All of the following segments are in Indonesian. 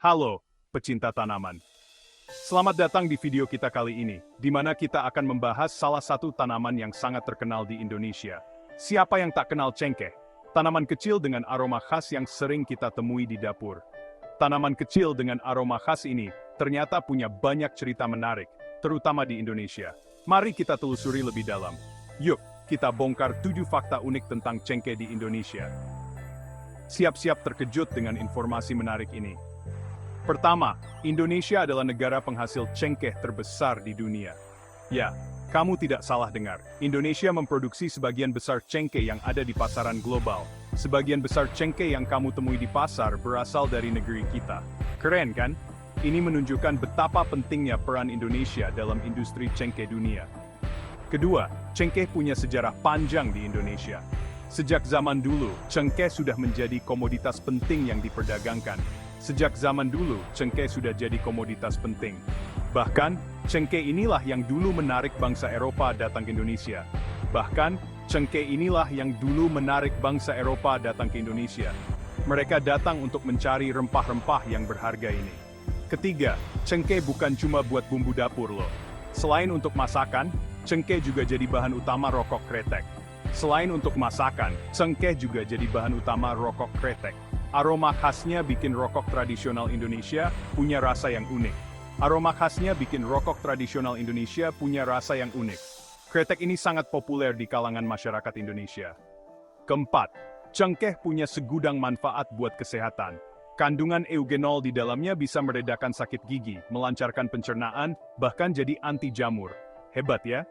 Halo, pecinta tanaman. Selamat datang di video kita kali ini, di mana kita akan membahas salah satu tanaman yang sangat terkenal di Indonesia. Siapa yang tak kenal cengkeh? Tanaman kecil dengan aroma khas yang sering kita temui di dapur. Tanaman kecil dengan aroma khas ini ternyata punya banyak cerita menarik, terutama di Indonesia. Mari kita telusuri lebih dalam. Yuk, kita bongkar 7 fakta unik tentang cengkeh di Indonesia. Siap-siap terkejut dengan informasi menarik ini. Pertama, Indonesia adalah negara penghasil cengkeh terbesar di dunia. Ya, kamu tidak salah dengar. Indonesia memproduksi sebagian besar cengkeh yang ada di pasaran global. Sebagian besar cengkeh yang kamu temui di pasar berasal dari negeri kita. Keren kan? Ini menunjukkan betapa pentingnya peran Indonesia dalam industri cengkeh dunia. Kedua, cengkeh punya sejarah panjang di Indonesia. Sejak zaman dulu, cengkeh sudah menjadi komoditas penting yang diperdagangkan. Sejak zaman dulu, cengkeh sudah jadi komoditas penting. Bahkan, cengkeh inilah yang dulu menarik bangsa Eropa datang ke Indonesia. Mereka datang untuk mencari rempah-rempah yang berharga ini. Ketiga, cengkeh bukan cuma buat bumbu dapur loh. Selain untuk masakan, cengkeh juga jadi bahan utama rokok kretek. Aroma khasnya bikin rokok tradisional Indonesia punya rasa yang unik. Kretek ini sangat populer di kalangan masyarakat Indonesia. Keempat, cengkeh punya segudang manfaat buat kesehatan. Kandungan eugenol di dalamnya bisa meredakan sakit gigi, melancarkan pencernaan, bahkan jadi anti jamur. Hebat ya?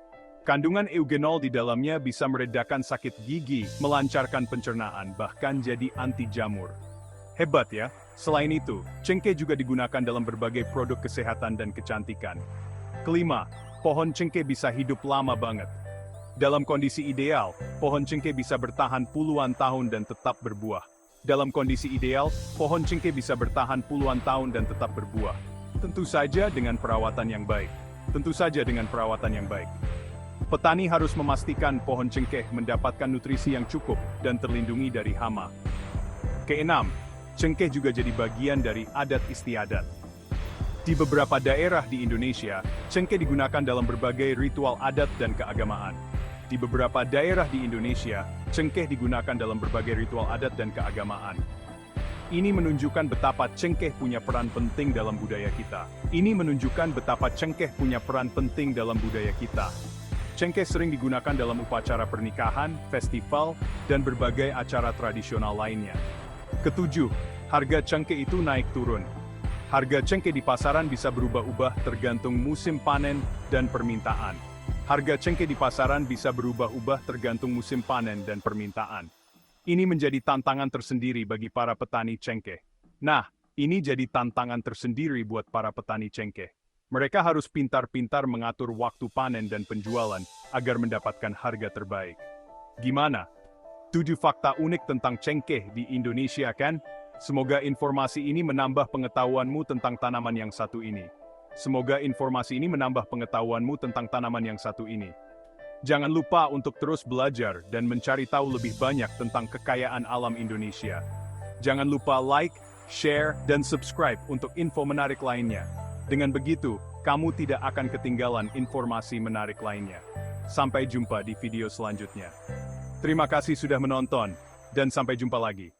Kandungan eugenol di dalamnya bisa meredakan sakit gigi, melancarkan pencernaan, bahkan jadi anti jamur. Hebat ya? Selain itu, cengkeh juga digunakan dalam berbagai produk kesehatan dan kecantikan. Kelima, pohon cengkeh bisa hidup lama banget. Dalam kondisi ideal, pohon cengkeh bisa bertahan puluhan tahun dan tetap berbuah. Tentu saja dengan perawatan yang baik. Petani harus memastikan pohon cengkeh mendapatkan nutrisi yang cukup dan terlindungi dari hama. Keenam, cengkeh juga jadi bagian dari adat istiadat. Di beberapa daerah di Indonesia, cengkeh digunakan dalam berbagai ritual adat dan keagamaan. Ini menunjukkan betapa cengkeh punya peran penting dalam budaya kita. Cengkeh sering digunakan dalam upacara pernikahan, festival, dan berbagai acara tradisional lainnya. Ketujuh, harga cengkeh itu naik turun. Harga cengkeh di pasaran bisa berubah-ubah tergantung musim panen dan permintaan. Ini menjadi tantangan tersendiri bagi para petani cengkeh. Buat para petani cengkeh. Mereka harus pintar-pintar mengatur waktu panen dan penjualan agar mendapatkan harga terbaik. Gimana? 7 fakta unik tentang cengkeh di Indonesia kan? Semoga informasi ini menambah pengetahuanmu tentang tanaman yang satu ini. Jangan lupa untuk terus belajar dan mencari tahu lebih banyak tentang kekayaan alam Indonesia. Jangan lupa like, share, dan subscribe untuk info menarik lainnya. Dengan begitu, kamu tidak akan ketinggalan informasi menarik lainnya. Sampai jumpa di video selanjutnya. Terima kasih sudah menonton, dan sampai jumpa lagi.